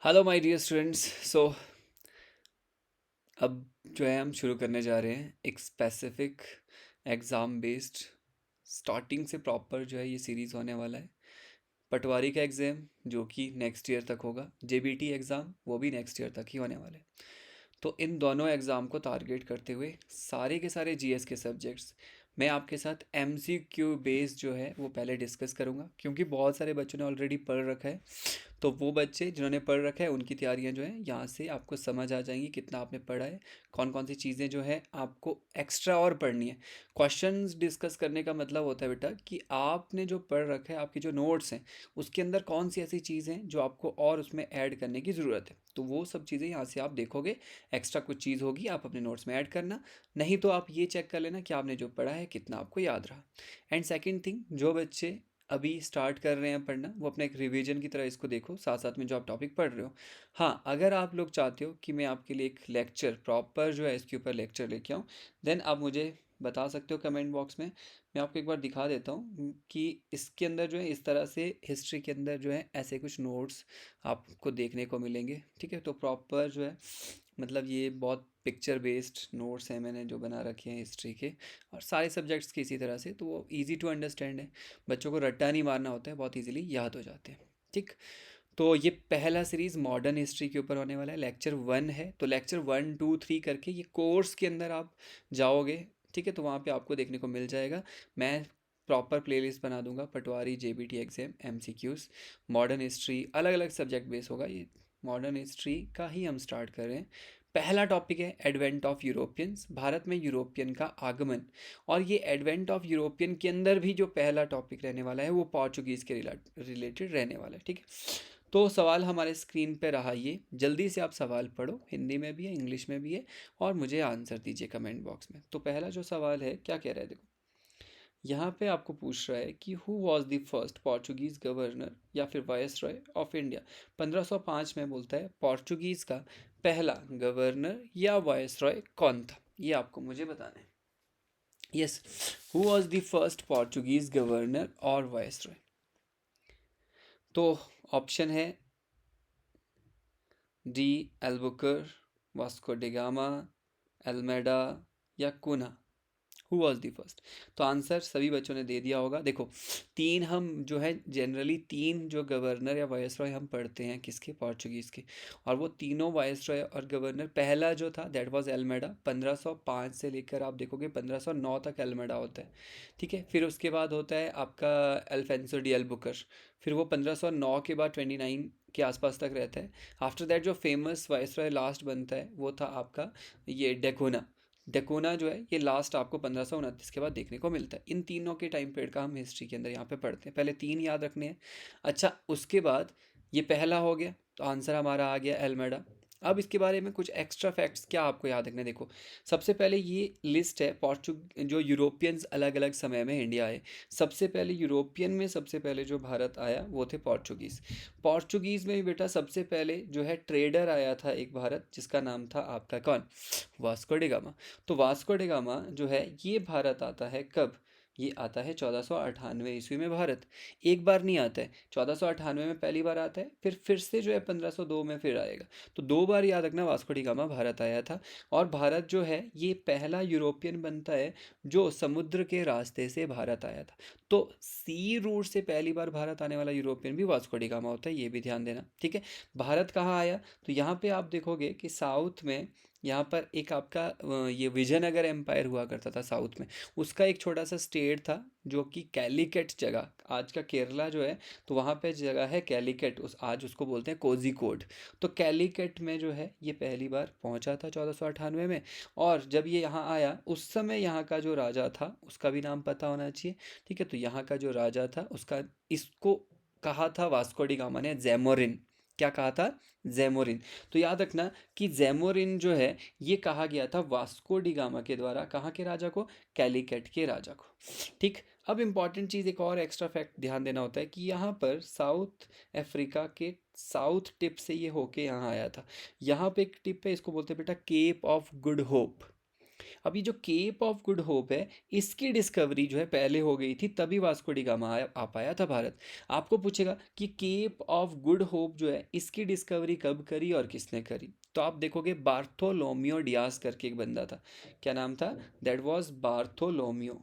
Hello my dear students. So अब जो है हम शुरू करने जा रहे हैं एक स्पेसिफिक एग्ज़ाम बेस्ड। स्टार्टिंग से प्रॉपर जो है ये सीरीज़ होने वाला है। पटवारी का एग्ज़ाम जो कि नेक्स्ट ईयर तक होगा, जेबीटी एग्ज़ाम वो भी नेक्स्ट ईयर तक ही होने वाले हैं। तो इन दोनों एग्ज़ाम को टारगेट करते हुए सारे के सारे जीएस के सब्जेक्ट्स मैं आपके साथ एमसीक्यू बेस्ड जो है वो पहले डिस्कस करूँगा, क्योंकि बहुत सारे बच्चों ने ऑलरेडी पढ़ रखा है। तो वो बच्चे जिन्होंने पढ़ रखा है उनकी तैयारियां जो है यहाँ से आपको समझ आ जाएंगी कितना आपने पढ़ा है, कौन कौन सी चीज़ें जो है आपको एक्स्ट्रा और पढ़नी है। क्वेश्चंस डिस्कस करने का मतलब होता है बेटा कि आपने जो पढ़ रखा है, आपकी जो नोट्स हैं उसके अंदर कौन सी ऐसी चीज़ हैं जो आपको और उसमें ऐड करने की ज़रूरत है। तो वो सब चीज़ें यहाँ से आप देखोगे, एक्स्ट्रा कुछ चीज़ होगी आप अपने नोट्स में ऐड करना। नहीं तो आप ये चेक कर लेना कि आपने जो पढ़ा है कितना आपको याद रहा। एंड सेकंड थिंग, जो बच्चे अभी स्टार्ट कर रहे हैं पढ़ना वो अपना एक रिवीजन की तरह इसको देखो, साथ साथ में जो आप टॉपिक पढ़ रहे हो। हाँ, अगर आप लोग चाहते हो कि मैं आपके लिए एक लेक्चर प्रॉपर जो है इसके ऊपर लेक्चर लेके आऊँ, देन आप मुझे बता सकते हो कमेंट बॉक्स में। मैं आपको एक बार दिखा देता हूँ कि इसके अंदर जो है इस तरह से हिस्ट्री के अंदर जो है ऐसे कुछ नोट्स आपको देखने को मिलेंगे। ठीक है, तो प्रॉपर जो है मतलब ये बहुत पिक्चर बेस्ड नोट्स हैं मैंने जो बना रखे हैं हिस्ट्री के, और सारे सब्जेक्ट्स के इसी तरह से, तो वो ईजी टू अंडरस्टैंड है। बच्चों को रट्टा नहीं मारना होता है, बहुत इजीली याद हो जाते हैं। ठीक। तो ये पहला सीरीज मॉडर्न हिस्ट्री के ऊपर होने वाला है, लेक्चर 1 है। तो लेक्चर 1 2 3 करके ये कोर्स के अंदर आप जाओगे, ठीक है, तो वहाँ पे आपको देखने को मिल जाएगा। मैं प्रॉपर प्लेलिस्ट बना दूंगा, patwari, JBT exam, MCQs, modern history, अलग अलग सब्जेक्ट बेस होगा ये। मॉडर्न हिस्ट्री का ही हम स्टार्ट कर रहे हैं। पहला टॉपिक है एडवेंट ऑफ यूरोपियंस, भारत में यूरोपियन का आगमन। और ये एडवेंट ऑफ यूरोपियन के अंदर भी जो पहला टॉपिक रहने वाला है वो पोर्चुगीज़ के रिलेटेड रहने वाला है। ठीक है, तो सवाल हमारे स्क्रीन पे रहा, ये जल्दी से आप सवाल पढ़ो, हिंदी में भी है इंग्लिश में भी है, और मुझे आंसर दीजिए कमेंट बॉक्स में। तो पहला जो सवाल है क्या कह रहा है देखो, यहाँ पे आपको पूछ रहा है कि who was the first Portuguese governor या फिर वायसरॉय ऑफ इंडिया। 1505 में बोलता है पोर्चुगीज का पहला गवर्नर या वायसरॉय कौन था, ये आपको मुझे बताना है। Yes, who was the first Portuguese governor और वायसरॉय। तो ऑप्शन है डी एल्बुकर, वास्को डिगामा, एल्मेडा या कुना। Who was the first. तो आंसर सभी बच्चों ने दे दिया होगा। देखो, तीन हम जो है जनरली तीन जो गवर्नर या वायसरॉय हम पढ़ते हैं किसके, पोर्चुगीज़ के। और वो तीनों वायसरॉय और गवर्नर, पहला जो था दैट वाज एल्मेडा, 1505 से लेकर आप देखोगे 1509 तक एल्मेडा होता है। ठीक है, फिर उसके बाद होता है आपका अल्फेंसो डी एल्बुकर, फिर वो 1509 के बाद 29 के आसपास तक रहता है। आफ्टर दैट जो फेमस वायसरॉय लास्ट बनता है वो था आपका ये डेकोना। डेकोना जो है ये लास्ट आपको 1529 के बाद देखने को मिलता है। इन तीनों के टाइम पीरियड का हम हिस्ट्री के अंदर यहाँ पे पढ़ते हैं, पहले तीन याद रखने हैं। अच्छा, उसके बाद ये पहला हो गया, तो आंसर हमारा आ गया एल्मेडा। अब इसके बारे में कुछ एक्स्ट्रा फैक्ट्स क्या आपको याद रखने हैं? देखो, सबसे पहले ये लिस्ट है पोर्चुग जो यूरोपियंस अलग अलग समय में इंडिया आए। सबसे पहले यूरोपियन में सबसे पहले जो भारत आया वो थे पोर्चुगीज़। पोर्चुगीज़ में भी बेटा सबसे पहले जो है ट्रेडर आया था एक भारत, जिसका नाम था आपका कौन, वास्को डिगामा। तो वास्को डिगामा जो है ये भारत आता है कब, ये आता है 1498 ईस्वी में भारत। एक बार नहीं आता है, 1498 में पहली बार आता है, फिर से जो है 1502 में फिर आएगा। तो दो बार याद रखना वास्को डिगामा भारत आया था। और भारत जो है ये पहला यूरोपियन बनता है जो समुद्र के रास्ते से भारत आया था। तो सी रूट से पहली बार भारत आने वाला यूरोपियन भी वास्को डिगामा होता है, ये भी ध्यान देना। ठीक है, भारत कहाँ आया, तो यहाँ पे आप देखोगे कि साउथ में यहाँ पर एक आपका ये विजयनगर एम्पायर हुआ करता था साउथ में। उसका एक छोटा सा स्टेट था जो कि कैलिकट जगह, आज का केरला जो है, तो वहाँ पे जगह है कैलिकट, उस आज उसको बोलते हैं कोझिकोड। तो कैलिकट में जो है ये पहली बार पहुँचा था 1498 में। और जब ये यहाँ आया उस समय यहाँ का जो राजा था उसका भी नाम पता होना चाहिए। ठीक है, तो यहाँ का जो राजा था उसका, इसको कहा था वास्को डी गामा ने जैमोरिन। क्या कहा था, जैमोरिन। तो याद रखना कि जैमोरिन जो है ये कहा गया था वास्को डी गामा के द्वारा, कहाँ के राजा को, कैलिकट के राजा को। ठीक। अब इंपॉर्टेंट चीज़ एक और एक्स्ट्रा फैक्ट ध्यान देना होता है कि यहाँ पर साउथ अफ्रीका के साउथ टिप से ये होके यहाँ आया था। यहाँ पे एक टिप है, इसको बोलते हैं बेटा केप ऑफ गुड होप। अब ये जो केप ऑफ गुड होप है, इसकी डिस्कवरी जो है पहले हो गई थी, तभी वास्को डी गामा आया आ पाया था भारत। आपको पूछेगा कि केप ऑफ गुड होप जो है इसकी डिस्कवरी कब करी और किसने करी, तो आप देखोगे बार्थोलोमियो डियास करके एक बंदा था। क्या नाम था? That was Bartolomeu,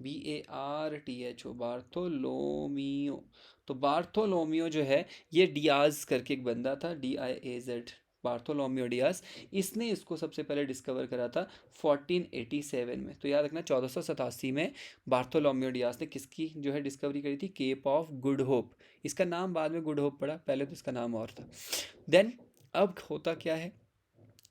BARTHO, Bartolomeu. तो बार्थोलोमियो जो है ये डियाज करके एक बंदा था, DIAZ, बार्थोलोमियो डियाज। इसने इसको सबसे पहले डिस्कवर करा था 1487 में। तो याद रखना 1487 में बार्थोलोमियो डियाज ने किसकी जो है डिस्कवरी करी थी? Cape of Good Hope. इसका नाम बाद में गुड होप पड़ा, पहले तो इसका नाम और था। देन अब होता क्या है,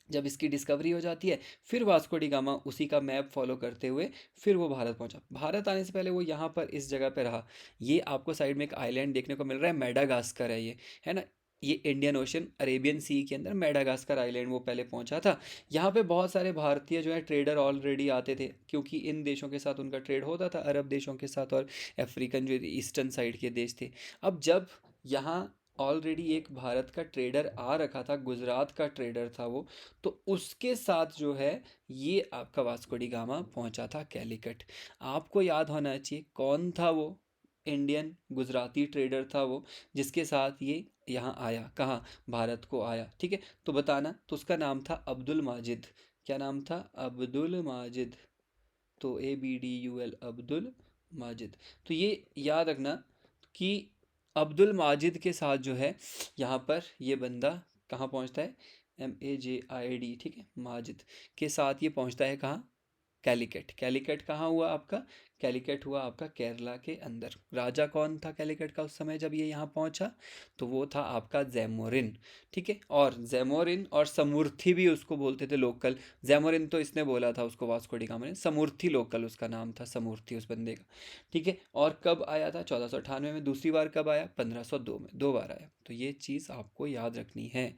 जब इसकी डिस्कवरी हो जाती है, फिर वास्को डी गामा उसी का मैप फॉलो करते हुए फिर वो भारत पहुंचा। भारत आने से पहले वो यहाँ पर इस जगह पे रहा। ये आपको साइड में एक आइलैंड देखने को मिल रहा है, मेडागास्कर है ये, है ना। ये इंडियन ओशन अरेबियन सी के अंदर मेडागास्कर आइलैंड वो पहले पहुंचा था। यहाँ पे बहुत सारे भारतीय जो है ट्रेडर ऑलरेडी आते थे, क्योंकि इन देशों के साथ उनका ट्रेड होता था, अरब देशों के साथ और अफ्रीकन जो ईस्टर्न साइड के देश थे। अब जब यहाँ ऑलरेडी एक भारत का ट्रेडर आ रखा था, गुजरात का ट्रेडर था वो, तो उसके साथ जो है ये आपका वास्को डी गामा पहुंचा था कैलिकट। आपको याद होना चाहिए कौन था वो इंडियन गुजराती ट्रेडर था वो, जिसके साथ ये यहाँ आया, कहाँ? भारत को आया, ठीक है। तो बताना, तो उसका नाम था अब्दुल माजिद। क्या नाम था? अब्दुल माजिद। तो ABDUL, अब्दुल माजिद। तो ये याद रखना कि अब्दुल माजिद के साथ जो है यहाँ पर ये बंदा कहाँ पहुँचता है? MAJID, ठीक है, माजिद के साथ ये पहुँचता है कहाँ? कैलिकट। कैलिकट कहाँ हुआ आपका? कैलिकट हुआ आपका केरला के अंदर। राजा कौन था कैलिकट का उस समय जब ये यहाँ पहुँचा? तो वो था आपका जैमोरिन, ठीक है। और जैमोरिन और समूर्थी भी उसको बोलते थे लोकल। जैमोरिन तो इसने बोला था उसको वास्को डी गामा ने, समूर्थी लोकल उसका नाम था, समूर्थी उस बंदे का, ठीक है। और कब आया था? 1498 में। दूसरी बार कब आया? 1502 में, 2 बार आया। तो ये चीज़ आपको याद रखनी है।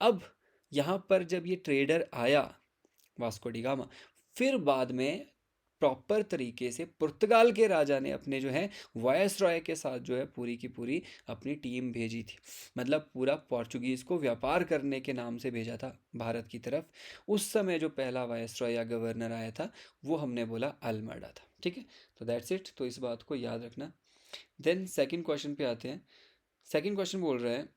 अब यहाँ पर जब ये ट्रेडर आया वास्को डी गामा, फिर बाद में प्रॉपर तरीके से पुर्तगाल के राजा ने अपने जो है वायसरॉय के साथ जो है पूरी की पूरी अपनी टीम भेजी थी। मतलब पूरा पोर्चुगीज़ को व्यापार करने के नाम से भेजा था भारत की तरफ। उस समय जो पहला वायसरॉय या गवर्नर आया था वो हमने बोला अल्मडा था, ठीक है। तो दैट्स इट, तो इस बात को याद रखना। देन सेकंड क्वेश्चन पे आते हैं। सेकंड क्वेश्चन बोल रहे हैं,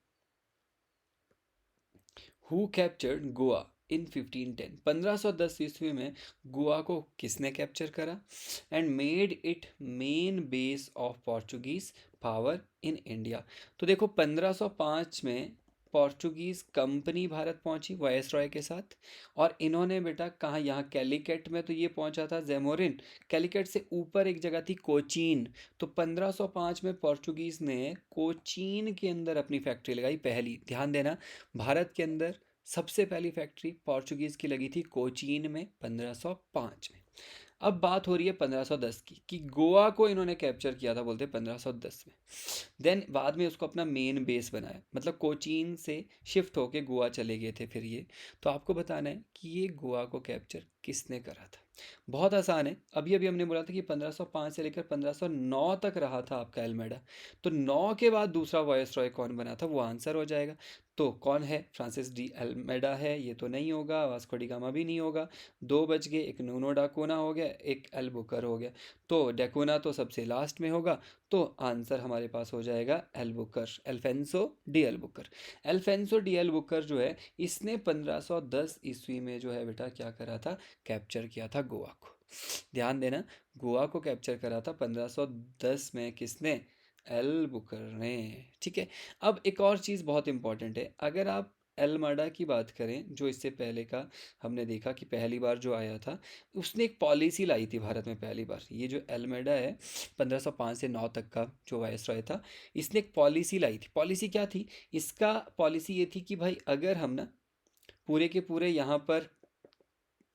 हु कैप्चर्ड गोवा इन 1510? 1510 ईस्वी में गोवा को किसने कैप्चर करा and made it main base of Portuguese power in India? तो देखो 1505 में पोर्चुगीज कंपनी भारत पहुंची वायसरॉय के साथ, और इन्होंने बेटा कहाँ? यहाँ कैलिकट में तो ये पहुंचा था जैमोरिन। कैलिकट से ऊपर एक जगह थी कोचीन। तो 1505 में पोर्चुगीज ने कोचीन के अंदर अपनी फैक्ट्री लगाई, पहली। ध्यान देना, भारत के अंदर सबसे पहली फैक्ट्री पोर्चुगीज़ की लगी थी कोचीन में 1505 में। अब बात हो रही है 1510 की, कि गोवा को इन्होंने कैप्चर किया था बोलते 1510 में। देन बाद में उसको अपना मेन बेस बनाया, मतलब कोचीन से शिफ्ट होके गोवा चले गए थे फिर ये। तो आपको बताना है कि ये गोवा को कैप्चर किसने करा था। बहुत आसान है, अभी अभी हमने बोला था कि 1505 से लेकर 1509 तक रहा था आपका एल्मेडा। तो 9 के बाद दूसरा वायसरॉय कौन बना था, वो आंसर हो जाएगा। तो कौन है? फ्रांसिस डी एल्मेडा है, ये तो नहीं होगा। वास्को डी गामा भी नहीं होगा। 2 बच गए, एक नूनो डाकोना हो गया, एक एल्बुकर हो गया। तो डाकोना तो सबसे लास्ट में होगा, तो आंसर हमारे पास हो जाएगा एल्बुकर, अल्फेंसो डी एल्बुकर। अल्फेंसो डी एल्बुकर जो है इसने 1510 ईस्वी में जो है बेटा क्या करा था? कैप्चर किया था गोवा को। ध्यान देना, गोवा को कैप्चर करा था 1510 में किसने? एल्बुकर ने, ठीक है। अब एक और चीज़ बहुत इंपॉर्टेंट है, अगर आप एल्मडा की बात करें, जो इससे पहले का हमने देखा कि पहली बार जो आया था उसने एक पॉलिसी लाई थी भारत में पहली बार। ये जो एल्मेडा है 1505 से 9 तक का जो वायसरॉय था, इसने एक पॉलिसी लाई थी। पॉलिसी क्या थी इसका? पॉलिसी ये थी कि भाई अगर हम ना पूरे के पूरे यहाँ पर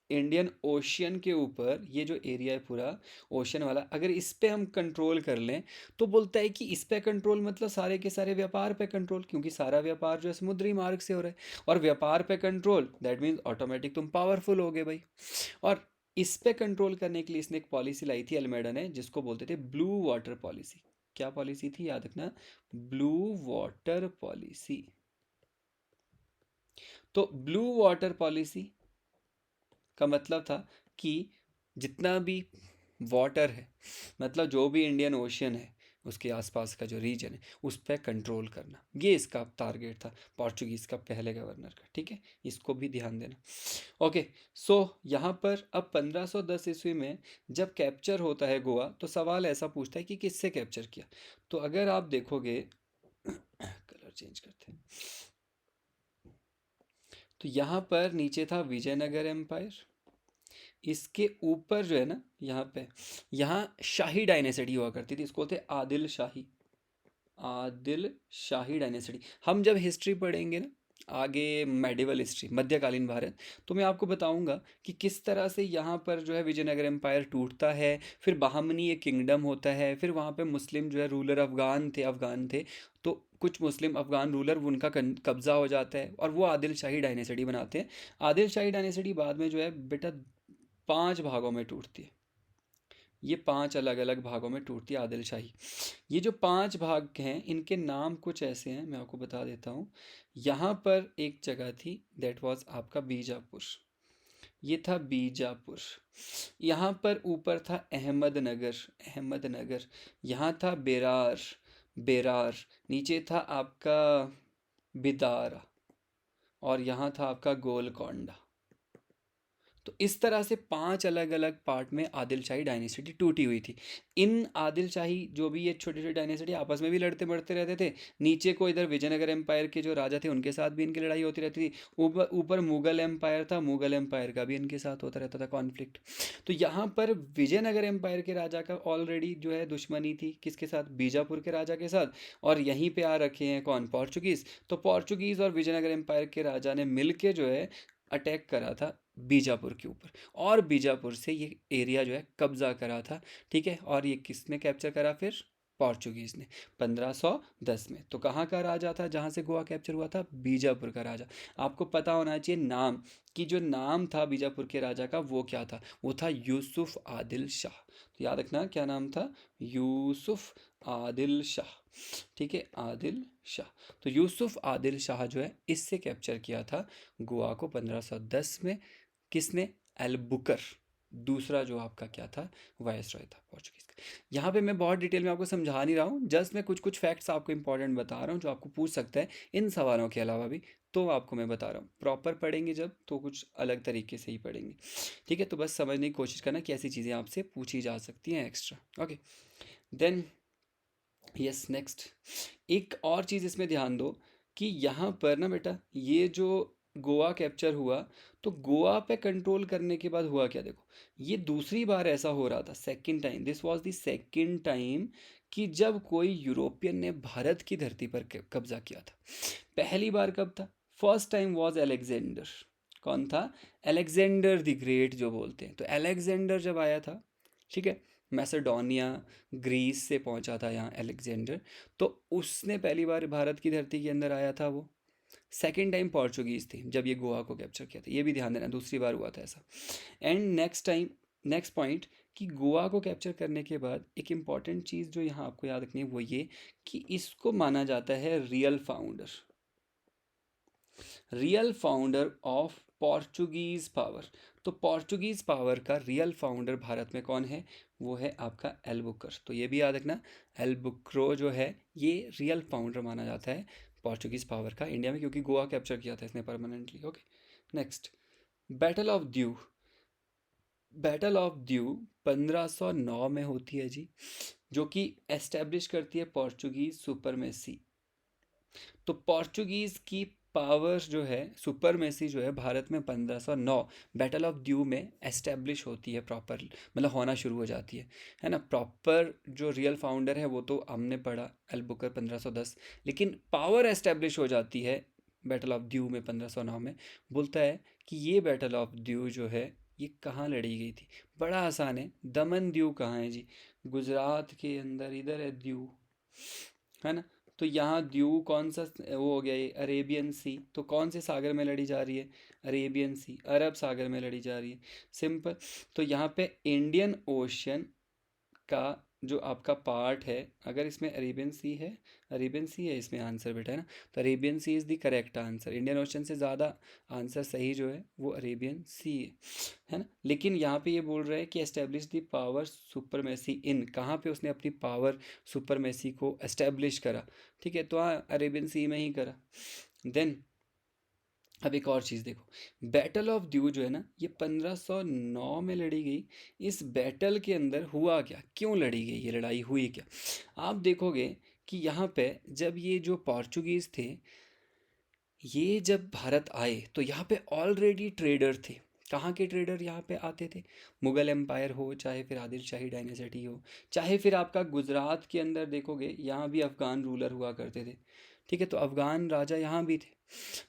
इंडियन ओशियन के ऊपर, ये जो एरिया है पूरा ओशन वाला, अगर इस पे हम कंट्रोल कर लें, तो बोलता है कि इस पे कंट्रोल मतलब सारे के सारे व्यापार पे कंट्रोल, क्योंकि सारा व्यापार जो है समुद्री मार्ग से हो रहा है। और व्यापार पे कंट्रोल दैट मीन्स ऑटोमेटिक तुम पावरफुल हो गए भाई। और इस पे कंट्रोल करने के लिए इसने एक पॉलिसी लाई थी अल्मेडा ने, जिसको बोलते थे ब्लू वाटर पॉलिसी। क्या पॉलिसी थी याद रखना? Blue water policy. तो ब्लू वाटर पॉलिसी का मतलब था कि जितना भी वाटर है, मतलब जो भी इंडियन ओशियन है उसके आसपास का जो रीजन है उस पर कंट्रोल करना, ये इसका टारगेट था पोर्चुगीज़ का पहले गवर्नर का। ठीक है, इसको भी ध्यान देना। ओके, सो यहाँ पर अब 1510 ईस्वी में जब कैप्चर होता है गोवा, तो सवाल ऐसा पूछता है कि किससे कैप्चर किया। तो अगर आप देखोगे कलर चेंज करते हैं, तो यहाँ पर नीचे था विजयनगर एम्पायर, इसके ऊपर जो है ना यहाँ पे, यहाँ शाही डायनेसिटी हुआ करती थी, इसको बोलते हैं आदिल शाही, आदिल शाही डायनेसिटी। हम जब हिस्ट्री पढ़ेंगे ना आगे, मेडिवल हिस्ट्री, मध्यकालीन भारत, तो मैं आपको बताऊंगा कि किस तरह से यहाँ पर जो है विजयनगर एम्पायर टूटता है, फिर बहामनी एक किंगडम होता है, फिर वहाँ पे मुस्लिम जो है रूलर अफगान थे, तो कुछ मुस्लिम अफगान रूलर उनका कब्जा हो जाता है और वो आदिल शाही डायनेसिटी बनाते हैं। आदिल शाही डायनेसिटी बाद में जो है बेटा 5 भागों में टूटती है, ये 5 अलग अलग भागों में टूटती है आदिल शाही। ये जो 5 भाग हैं इनके नाम कुछ ऐसे हैं, मैं आपको बता देता हूँ। यहाँ पर एक जगह थी, दैट वाज आपका बीजापुर, ये था बीजापुर। यहाँ पर ऊपर था अहमदनगर, अहमदनगर। यहाँ था बेरार, बेरार। नीचे था आपका बिदारा, और यहाँ था आपका गोलकोंडा। तो इस तरह से 5 अलग अलग पार्ट में आदिल शाही डायनेसिटी टूटी हुई थी। इन आदिल शाही जो भी ये छोटी छोटी डायनेसिटी आपस में भी लड़ते मरते रहते थे। नीचे को इधर विजयनगर एम्पायर के जो राजा थे उनके साथ भी इनकी लड़ाई होती रहती थी। ऊपर ऊपर मुगल एम्पायर था, मुगल एम्पायर का भी इनके साथ होता रहता था कॉन्फ्लिक्ट। तो यहाँ पर विजयनगर एम्पायर के राजा का ऑलरेडी जो है दुश्मनी थी किसके साथ, बीजापुर के राजा के साथ। और यहीं पे आ रखे हैं कौन, पोर्चुगीज़। तो पोर्चुगीज़ और विजयनगर एम्पायर के राजा ने मिल के जो है अटैक करा था बीजापुर के ऊपर, और बीजापुर से ये एरिया जो है कब्जा करा था। ठीक है, और ये किसने कैप्चर करा फिर, पोर्चुगीज़ ने 1510 में। तो कहाँ का राजा था जहाँ से गोवा कैप्चर हुआ था, बीजापुर का राजा। आपको पता होना चाहिए नाम, कि जो नाम था बीजापुर के राजा का वो क्या था, वो था यूसुफ आदिल शाह। तो याद रखना क्या नाम था, यूसुफ आदिल शाह। ठीक है, आदिल शाह। तो यूसुफ आदिल शाह जो है इससे कैप्चर किया था गोवा को 1510 में। किसने, एल्बुकर, दूसरा जो आपका क्या था, वायसरॉय था पोर्चुगीज का। यहाँ पे मैं बहुत डिटेल में आपको समझा नहीं रहा हूँ, जस्ट मैं कुछ कुछ फैक्ट्स आपको इंपॉर्टेंट बता रहा हूँ जो आपको पूछ सकता है इन सवालों के अलावा भी। तो आपको मैं बता रहा हूँ, प्रॉपर पढ़ेंगे जब तो कुछ अलग तरीके से ही पढ़ेंगे। ठीक है, तो बस समझने की कोशिश करना कि ऐसी चीज़ें आपसे पूछी जा सकती हैं extra. Okay, then yes next, एक और चीज़ इसमें ध्यान दो कि यहाँ पर ना बेटा ये जो गोवा कैप्चर हुआ, तो गोवा पे कंट्रोल करने के बाद हुआ क्या, देखो ये दूसरी बार ऐसा हो रहा था, second time, this was the second time कि जब कोई यूरोपियन ने भारत की धरती पर कब्जा किया था। पहली बार कब था, फर्स्ट टाइम वाज अलेक्जेंडर। कौन था, अलेक्जेंडर द ग्रेट जो बोलते हैं। तो अलेक्जेंडर जब आया था, ठीक है, मैसेडोनिया ग्रीस से पहुंचा था यहाँ अलेक्जेंडर, तो उसने पहली बार भारत की धरती के अंदर आया था वो। सेकेंड टाइम पोर्चुगीज़ थी जब ये गोवा को कैप्चर किया था, ये भी ध्यान देना, दूसरी बार हुआ था ऐसा। And next time, next point, कि गोवा को कैप्चर करने के बाद एक इम्पॉर्टेंट चीज़ जो यहाँ आपको याद रखनी है वो ये कि इसको माना जाता है real founder, real founder of Portuguese power. तो पोर्चुगीज पावर का रियल फाउंडर भारत में कौन है, वो है आपका एल्बुकर। तो ये भी याद रखना, एल्बुक्रो जो है ये रियल फाउंडर माना जाता है पोर्चुगीज पावर का इंडिया में, क्योंकि गोवा कैप्चर किया था इसने permanently. Okay, next, battle of Diu. Battle of Diu 1509 में होती है जी, जो कि एस्टेब्लिश करती है पोर्चुगीज सुपरमेसी। तो पोर्चुगीज की पावर जो है, सुपरमेसी जो है भारत में 1509 बैटल ऑफ द्यू में एस्टेब्लिश होती है प्रॉपर, मतलब होना शुरू हो जाती है ना। प्रॉपर जो रियल फाउंडर है वो तो हमने पढ़ा एल्बुकर 1510, लेकिन पावर एस्टेब्लिश हो जाती है बैटल ऑफ द्यू में 1509 में। बोलता है कि ये बैटल ऑफ द्यू जो है ये कहाँ लड़ी गई थी। बड़ा आसान है, दमन द्यू कहाँ है जी, गुजरात के अंदर, इधर है द्यू, है ना। तो यहाँ द्यू कौन सा वो हो गया, ये अरेबियन सी, तो कौन से सागर में लड़ी जा रही है, अरेबियन सी, अरब सागर में लड़ी जा रही है, सिंपल। तो यहाँ पे इंडियन ओशियन का जो आपका पार्ट है, अगर इसमें अरेबियन सी है, अरेबियन सी है इसमें आंसर बेटा, है ना, तो Arabian Sea is the correct answer. Indian Ocean से ज़्यादा आंसर सही जो है वो अरेबियन सी है ना। लेकिन यहाँ पे ये बोल रहा है कि एस्टेब्लिश द पावर सुपरमेसी इन, कहाँ पे उसने अपनी पावर सुपरमेसी को एस्टेब्लिश करा, ठीक है, तो हाँ अरेबियन सी में ही करा। देन अब एक और चीज़ देखो, बैटल ऑफ द्यू जो है ना, ये 1509 में लड़ी गई। इस बैटल के अंदर हुआ क्या, क्यों लड़ी गई, ये लड़ाई हुई क्या? आप देखोगे कि यहाँ पे जब ये जो पोर्चुगीज़ थे, ये जब भारत आए तो यहाँ पे ऑलरेडी ट्रेडर थे। कहाँ के ट्रेडर यहाँ पे आते थे? मुगल एम्पायर हो, चाहे फिर आदिल शाही डायनेसिटी हो, चाहे फिर आपका गुजरात के अंदर देखोगे यहाँ भी अफ़गान रूलर हुआ करते थे, ठीक है, तो अफ़गान राजा यहाँ भी थे।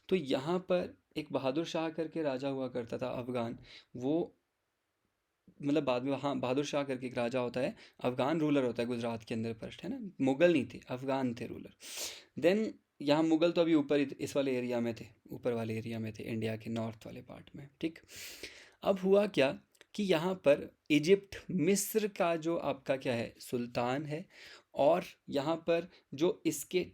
तो यहाँ पर एक बहादुर शाह करके राजा हुआ करता था अफ़गान, वो मतलब बाद में, हाँ बहादुर शाह करके एक राजा होता है, अफ़गान रूलर होता है गुजरात के अंदर फर्स्ट, है ना, मुगल नहीं थे, अफ़गान थे रूलर। देन यहाँ मुगल तो अभी ऊपर ही इस वाले एरिया में थे, ऊपर वाले एरिया में थे, इंडिया के नॉर्थ वाले पार्ट में, ठीक। अब हुआ क्या कि यहाँ पर इजिप्ट, मिस्र का जो आपका क्या है, सुल्तान है, और यहाँ पर जो इसके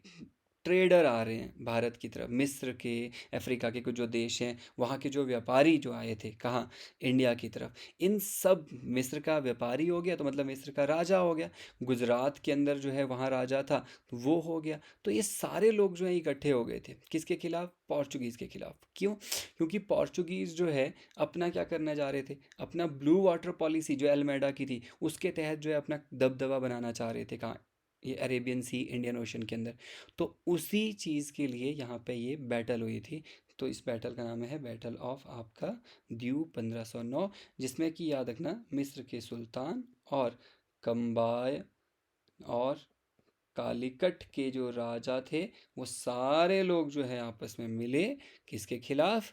ट्रेडर आ रहे हैं भारत की तरफ, मिस्र के, अफ्रीका के कुछ जो देश हैं, वहाँ के जो व्यापारी जो आए थे कहाँ, इंडिया की तरफ, इन सब, मिस्र का व्यापारी हो गया तो मतलब मिस्र का राजा हो गया, गुजरात के अंदर जो है वहाँ राजा था तो वो हो गया। तो ये सारे लोग जो हैं इकट्ठे हो गए थे किसके खिलाफ, पोर्चुगीज़ के खिलाफ। क्यों? क्योंकि पोर्चुगीज़ जो है अपना क्या करना चाह रहे थे, अपना ब्लू वाटर पॉलिसी जो एल्मेडा की थी उसके तहत जो है अपना दबदबा बनाना चाह रहे थे, कहाँ, ये अरेबियन सी, इंडियन ओशन के अंदर। तो उसी चीज़ के लिए यहाँ पे ये बैटल हुई थी। तो इस बैटल का नाम है बैटल ऑफ आपका द्यू 1509, जिसमें कि याद रखना मिस्र के सुल्तान और कंबाय और कालीकट के जो राजा थे, वो सारे लोग जो है आपस में मिले, किसके खिलाफ,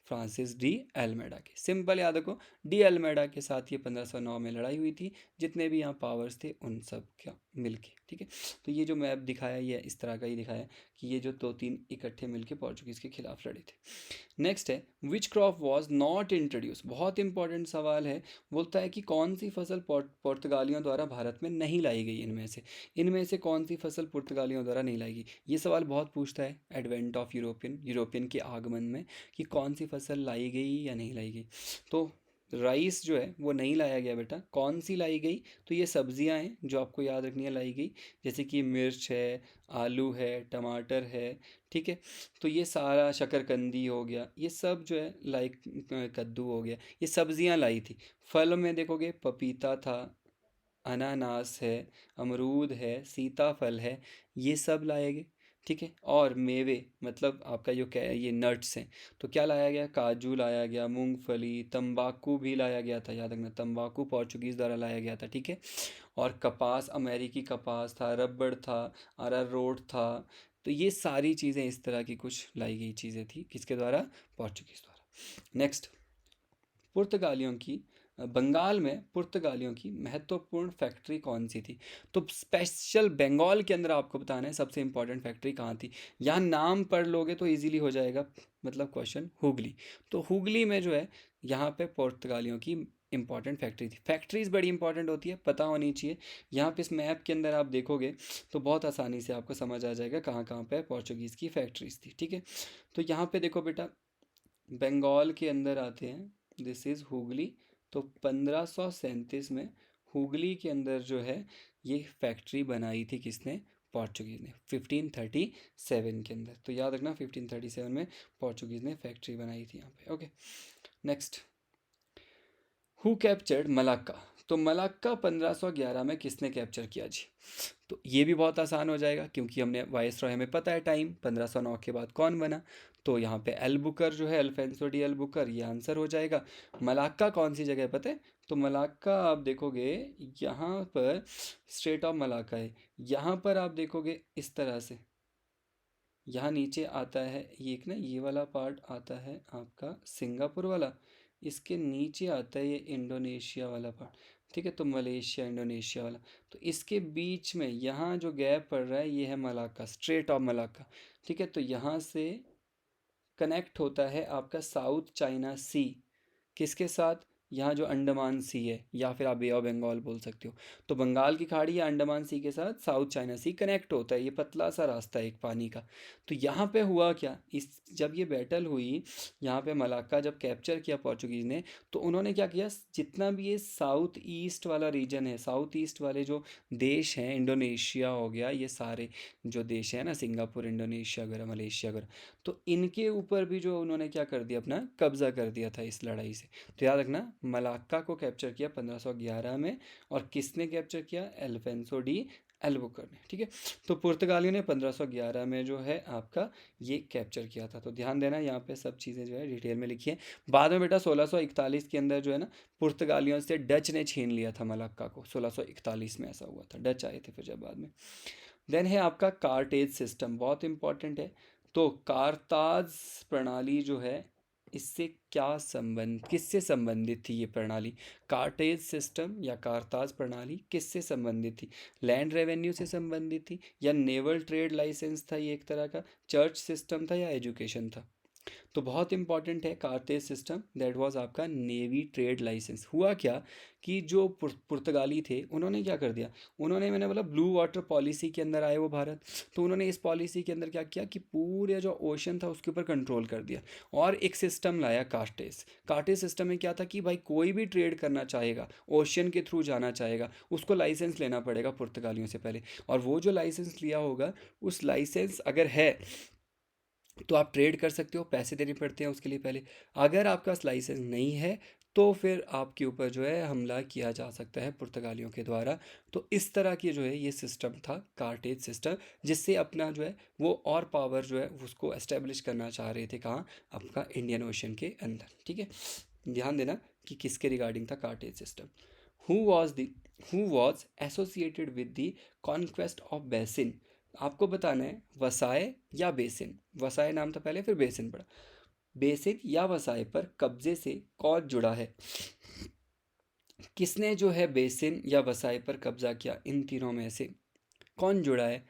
फ्रांसिस डी एल्मेडा के। सिंपल याद रखो, डी एल्मेडा के साथ ये 1509 में लड़ाई हुई थी, जितने भी यहाँ पावर्स थे उन सब का मिलके, ठीक है। तो ये जो मैप दिखाया ये इस तरह का ही दिखाया कि ये जो दो तीन इकट्ठे मिलके पोर्चुगीज़ के खिलाफ लड़े थे। नेक्स्ट है, which crop was not introduce, बहुत इंपॉर्टेंट सवाल है। बोलता है कि कौन सी फसल पुर्तगालियों द्वारा भारत में नहीं लाई गई, इनमें से कौन सी फसल पुर्तगालियों द्वारा नहीं लाई गई। ये सवाल बहुत पूछता है एडवेंट ऑफ यूरोपियन के आगमन में, कि कौन सी फसल लाई गई या नहीं लाई गई। तो राइस जो है वो नहीं लाया गया बेटा, कौन सी लाई गई, तो ये सब्जियां हैं जो आपको याद रखनी है लाई गई, जैसे कि मिर्च है, आलू है, टमाटर है, ठीक है। तो ये सारा, शकरकंदी हो गया, ये सब जो है, लाइक कद्दू हो गया, ये सब्जियां लाई थी। फल में देखोगे पपीता था, अनानास है, अमरूद है, सीताफल है, ये सब लाए गए, ठीक है। और मेवे मतलब आपका जो क्या है, ये नट्स हैं, तो क्या लाया गया, काजू लाया गया, मूंगफली, तंबाकू भी लाया गया था, याद रखना तंबाकू पोर्चुगीज़ द्वारा लाया गया था, ठीक है। और कपास, अमेरिकी कपास था, रबड़ था, अरारोट था। तो ये सारी चीज़ें इस तरह की कुछ लाई गई चीज़ें थी, किसके द्वारा, पोर्चुगीज़ द्वारा। नेक्स्ट, पुर्तगालियों की, बंगाल में पुर्तगालियों की महत्वपूर्ण फैक्ट्री कौन सी थी। तो स्पेशल बंगाल के अंदर आपको बताना है सबसे इंपॉर्टेंट फैक्ट्री कहाँ थी। यहाँ नाम पढ़ लोगे तो इजीली हो जाएगा, मतलब क्वेश्चन, हुगली। तो हुगली में जो है यहाँ पे पुर्तगालियों की इंपॉर्टेंट फैक्ट्री थी। फैक्ट्रीज बड़ी इंपॉर्टेंट होती है, पता होनी चाहिए। यहाँ पे इस मैप के अंदर आप देखोगे तो बहुत आसानी से आपको समझ आ जाएगा कहाँ कहाँ पे पोर्चुगीज़ की फैक्ट्रीज थी, ठीक है। तो यहाँ पे देखो बेटा, बंगाल के अंदर आते हैं, दिस इज़ हुगली। तो 1537 में हुगली के अंदर जो है ये फैक्ट्री बनाई थी, किसने, पोर्चुगीज़ ने, 1537 के अंदर। तो याद रखना 1537 में पोर्चुगीज़ ने फैक्ट्री बनाई थी यहाँ पे, okay. Next, who captured Malacca. तो मलाक्का 1511 में किसने कैप्चर किया जी। तो ये भी बहुत आसान हो जाएगा, क्योंकि हमने वाइसरॉय, हमें पता है टाइम 1509 के बाद कौन बना। तो यहाँ पे अल्बुकर जो है, अल्फेंसो डी अल्बुकर, ये आंसर हो जाएगा। मलाक्का कौन सी जगह है पता है, तो मलाक्का आप देखोगे यहाँ पर, स्ट्रेट ऑफ मलाक्का है, यहाँ पर आप देखोगे इस तरह से, यहाँ नीचे आता है ये एक ना, ये वाला पार्ट आता है आपका सिंगापुर वाला, इसके नीचे आता है ये इंडोनेशिया वाला पार्ट, ठीक है। तो मलेशिया, इंडोनेशिया वाला, तो इसके बीच में यहाँ जो गैप पड़ रहा है ये है मलाक्का, स्ट्रेट ऑफ मलाक्का, ठीक है। तो यहाँ से कनेक्ट होता है आपका साउथ चाइना सी, किसके साथ, यहाँ जो अंडमान सी है, या फिर आप बे ऑफ बंगाल बोल सकते हो, तो बंगाल की खाड़ी या अंडमान सी के साथ साउथ चाइना सी कनेक्ट होता है, ये पतला सा रास्ता है एक पानी का। तो यहाँ पे हुआ क्या, इस जब ये बैटल हुई, यहाँ पे मलाक्का जब कैप्चर किया पोर्चुगीज़ ने, तो उन्होंने क्या किया, जितना भी ये साउथ ईस्ट वाला रीजन है, साउथ ईस्ट वाले जो देश हैं, इंडोनेशिया हो गया, ये सारे जो देश हैं ना, सिंगापुर, इंडोनेशिया वगैरह, मलेशिया वगैरह, तो इनके ऊपर भी जो उन्होंने क्या कर दिया, अपना कब्जा कर दिया था इस लड़ाई से। तो याद रखना, मलाक्का को कैप्चर किया 1511 में, और किसने कैप्चर किया, एल्फेंसो डी एल्बुकर ने, ठीक है। तो पुर्तगालियों ने 1511 में जो है आपका ये कैप्चर किया था। तो ध्यान देना, यहाँ पे सब चीज़ें जो है डिटेल में लिखी है। बाद में बेटा 1641 के अंदर जो है ना, पुर्तगालियों से डच ने छीन लिया था मलाक्का को, 1641 में ऐसा हुआ था, डच आए थे फिर जब बाद में। देन है आपका कार्टेज सिस्टम, बहुत इंपॉर्टेंट है। तो कारताज प्रणाली जो है, इससे क्या संबंध, किससे संबंधित थी ये प्रणाली, कार्टेज सिस्टम या कारताज प्रणाली किससे संबंधित थी, लैंड रेवेन्यू से संबंधित थी, या नेवल ट्रेड लाइसेंस था ये एक तरह का, चर्च सिस्टम था, या एजुकेशन था। तो बहुत इंपॉर्टेंट है कार्तेज सिस्टम, दैट वाज आपका नेवी ट्रेड लाइसेंस। हुआ क्या कि जो पुर्तगाली थे, उन्होंने क्या कर दिया, उन्होंने, मैंने बोला ब्लू वाटर पॉलिसी के अंदर आए वो भारत, तो उन्होंने इस पॉलिसी के अंदर क्या किया कि पूरे जो ओशन था उसके ऊपर कंट्रोल कर दिया, और एक सिस्टम लाया कार्टेज। कार्टेज सिस्टम में क्या था कि भाई कोई भी ट्रेड करना चाहेगा, ओशन के थ्रू जाना चाहेगा, उसको लाइसेंस लेना पड़ेगा पुर्तगालियों से पहले, और वो जो लाइसेंस लिया होगा, उस लाइसेंस अगर है तो आप ट्रेड कर सकते हो, पैसे देने पड़ते हैं उसके लिए पहले। अगर आपके पास लाइसेंस नहीं है, तो फिर आपके ऊपर जो है हमला किया जा सकता है पुर्तगालियों के द्वारा। तो इस तरह की जो है ये सिस्टम था, कार्टेज सिस्टम, जिससे अपना जो है वो और पावर जो है उसको एस्टेब्लिश करना चाह रहे थे, कहाँ, आपका इंडियन ओशन के अंदर, ठीक है। ध्यान देना कि किसके रिगार्डिंग था Carthage system. Who was the who was associated with the conquest of basin, आपको बताना है वसाए या बेसिन। वसाए नाम था पहले, फिर बेसिन पड़ा। बेसिन या वसाए पर कब्जे से कौन जुड़ा है, किसने जो है बेसिन या वसाए पर कब्जा किया, इन तीनों में से कौन जुड़ा है।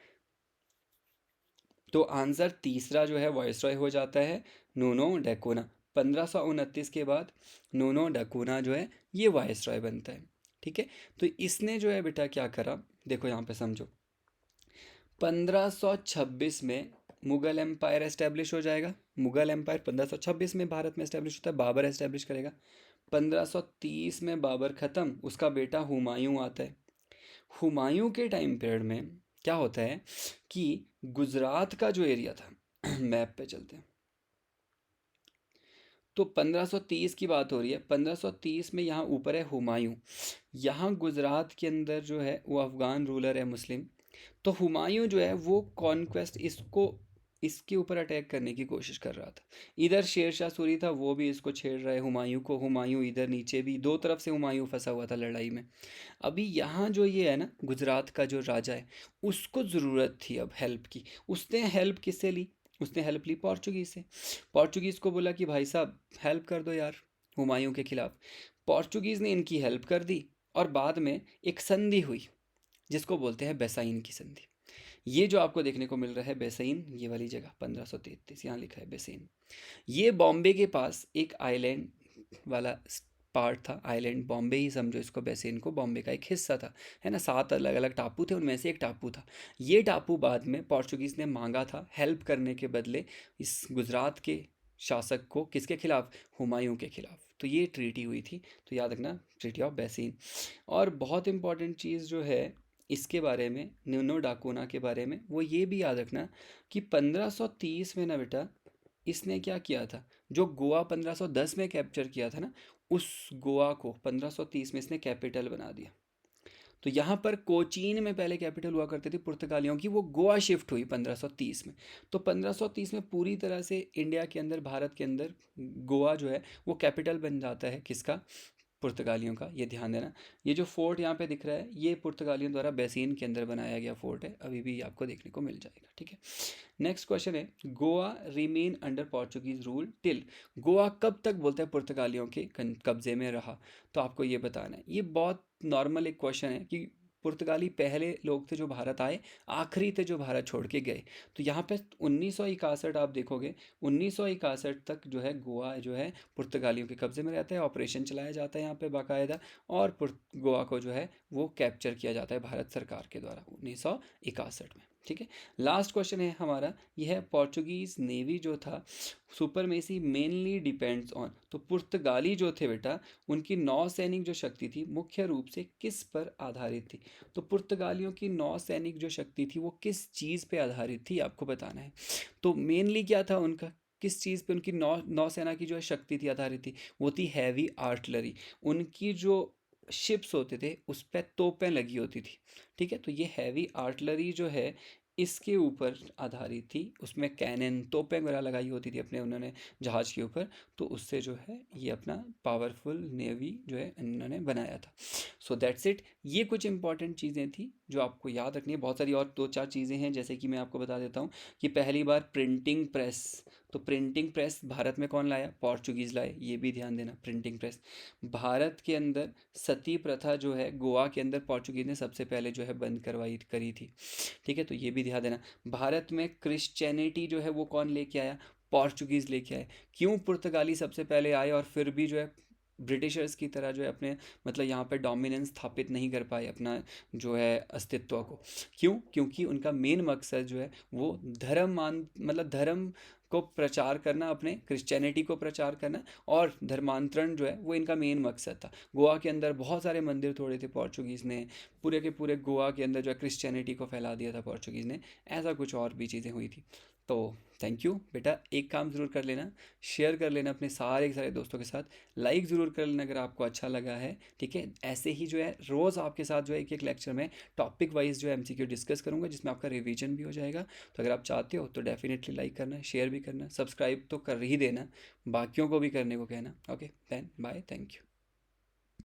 तो आंसर तीसरा जो है वायसरॉय हो जाता है, नूनो डैकोना। 1529 के बाद नूनो डैकोना जो है ये वायसरॉय बनता है, ठीक है। तो इसने जो है बेटा क्या करा, देखो यहाँ पे समझो, 1526 में मुगल एम्पायर एस्टेब्लिश हो जाएगा। मुगल एम्पायर 1526 में भारत में एस्टेब्लिश होता है, बाबर एस्टेब्लिश करेगा। 1530 में बाबर ख़त्म, उसका बेटा हुमायूं आता है। हुमायूं के टाइम पीरियड में क्या होता है कि गुजरात का जो एरिया था मैप पे चलते हैं, तो 1530 की बात हो रही है। 1530 में यहाँ ऊपर है हुमायूं, यहाँ गुजरात के अंदर जो है वो अफ़गान रूलर है मुस्लिम। तो हुमायूं जो है वो कॉन्क्वेस्ट, इसको इसके ऊपर अटैक करने की कोशिश कर रहा था। इधर शेर शाह सूरी था, वो भी इसको छेड़ रहा है हुमायूं को, हुमायूं इधर नीचे भी, दो तरफ से हुमायूं फंसा हुआ था लड़ाई में। अभी यहाँ जो ये है ना, गुजरात का जो राजा है, उसको ज़रूरत थी अब हेल्प की। उसने हेल्प किससे ली, उसने हेल्प ली पोर्चुगीज़ से। पोर्चुगीज़ को बोला कि भाई साहब हेल्प कर दो यार हुमायूं के खिलाफ। पोर्चुगीज़ ने इनकी हेल्प कर दी, और बाद में एक संधि हुई जिसको बोलते हैं बेसाइन की संधि। ये जो आपको देखने को मिल रहा है बेसैन, ये वाली जगह 1533 यहाँ लिखा है बेसैन, ये बॉम्बे के पास एक आइलैंड वाला पार्ट था। आइलैंड बॉम्बे ही समझो इसको, बेसैन को बॉम्बे का एक हिस्सा था, है ना। 7 अलग अलग टापू थे, उनमें से एक टापू था। ये टापू बाद में पोर्चुगीज़ ने मांगा था हेल्प करने के बदले इस गुजरात के शासक को, किसके खिलाफ, हुमायूं के खिलाफ। तो ये ट्रीटी हुई थी, तो याद रखना, ट्रीटी ऑफ बेसिन। और बहुत इंपॉर्टेंट चीज़ जो है इसके बारे में, न्यूनो डाकोना के बारे में, वो ये भी याद रखना कि 1530 में ना बेटा, इसने क्या किया था, जो गोवा 1510 में कैप्चर किया था ना, उस गोवा को 1530 में इसने कैपिटल बना दिया। तो यहाँ पर कोचीन में पहले कैपिटल हुआ करती थी पुर्तगालियों की, वो गोवा शिफ्ट हुई 1530 में। तो 1530 में पूरी तरह से इंडिया के अंदर, भारत के अंदर गोवा जो है वो कैपिटल बन जाता है, किसका, पुर्तगालियों का। ये ध्यान देना, ये जो फोर्ट यहाँ पे दिख रहा है, ये पुर्तगालियों द्वारा बेसिन के अंदर बनाया गया फोर्ट है, अभी भी आपको देखने को मिल जाएगा, ठीक है। नेक्स्ट क्वेश्चन है, Goa remain under Portuguese rule till, Goa कब तक बोलते हैं पुर्तगालियों के कब्जे में रहा। तो आपको ये बताना है, ये बहुत नॉर्मल एक क्वेश्चन है कि पुर्तगाली पहले लोग थे जो भारत आए, आखिरी थे जो भारत छोड़ के गए। तो यहाँ पे 1961 आप देखोगे, 1961 तक जो है गोवा जो है पुर्तगालियों के कब्जे में रहता है, ऑपरेशन चलाया जाता है यहाँ पे बाकायदा, और गोवा को जो है वो कैप्चर किया जाता है भारत सरकार के द्वारा 1961 में। ठीक है, लास्ट क्वेश्चन है हमारा, यह है पोर्चुगीज नेवी जो था सुपरमेसी मेनली डिपेंड्स ऑन, तो पुर्तगाली जो थे बेटा, उनकी नौसैनिक जो शक्ति थी मुख्य रूप से किस पर आधारित थी। तो पुर्तगालियों की नौसैनिक जो शक्ति थी वो किस चीज़ पे आधारित थी, आपको बताना है। तो मेनली क्या था उनका, किस चीज़ पे उनकी नौसेना की जो है शक्ति थी आधारित थी, वो थी हैवी आर्टलरी। उनकी जो शिप्स होते थे उस पर तोपें लगी होती थी। ठीक है, तो ये हैवी आर्टलरी जो है इसके ऊपर आधारित थी, उसमें कैनन तोपें वगैरह लगाई होती थी अपने उन्होंने जहाज़ के ऊपर, तो उससे जो है ये अपना पावरफुल नेवी जो है इन्होंने बनाया था। सो दैट्स इट, ये कुछ इंपॉर्टेंट चीज़ें थी जो आपको याद रखनी है। बहुत सारी और दो चार चीज़ें हैं, जैसे कि मैं आपको बता देता हूँ कि पहली बार प्रिंटिंग प्रेस, तो प्रिंटिंग प्रेस भारत में कौन लाया, पोर्चुगीज़ लाए, ये भी ध्यान देना। प्रिंटिंग प्रेस भारत के अंदर, सती प्रथा जो है गोवा के अंदर पोर्चुगीज़ ने सबसे पहले जो है बंद करवाई करी थी। ठीक है, तो ये भी ध्यान देना। भारत में क्रिश्चियनिटी जो है वो कौन लेके आया, पोर्चुगीज़ लेके आए। क्यों पुर्तगाली सबसे पहले आए और फिर भी जो है ब्रिटिशर्स की तरह जो है अपने मतलब यहाँ पे डोमिनेंस स्थापित नहीं कर पाए अपना जो है अस्तित्व को। क्यों, क्योंकि उनका मेन मकसद जो है वो धर्म मान मतलब धर्म को प्रचार करना, अपने क्रिश्चियनिटी को प्रचार करना, और धर्मांतरण जो है वो इनका मेन मकसद था। गोवा के अंदर बहुत सारे मंदिर तोड़े थे पोर्चुगीज़ ने, पूरे के पूरे गोवा के अंदर जो है क्रिश्चियनिटी को फैला दिया था पोर्चुगीज़ ने। ऐसा कुछ और भी चीज़ें हुई थी। तो थैंक यू बेटा, एक काम ज़रूर कर लेना, शेयर कर लेना अपने सारे के सारे दोस्तों के साथ, लाइक ज़रूर कर लेना अगर आपको अच्छा लगा है। ठीक है, ऐसे ही जो है रोज़ आपके साथ जो है एक एक लेक्चर में टॉपिक वाइज जो है एमसीक्यू डिस्कस करूँगा, जिसमें आपका रिवीजन भी हो जाएगा। तो अगर आप चाहते हो तो डेफिनेटली लाइक करना, शेयर भी करना, सब्सक्राइब तो कर ही देना, बाकियों को भी करने को कहना। Okay then bye, thank you.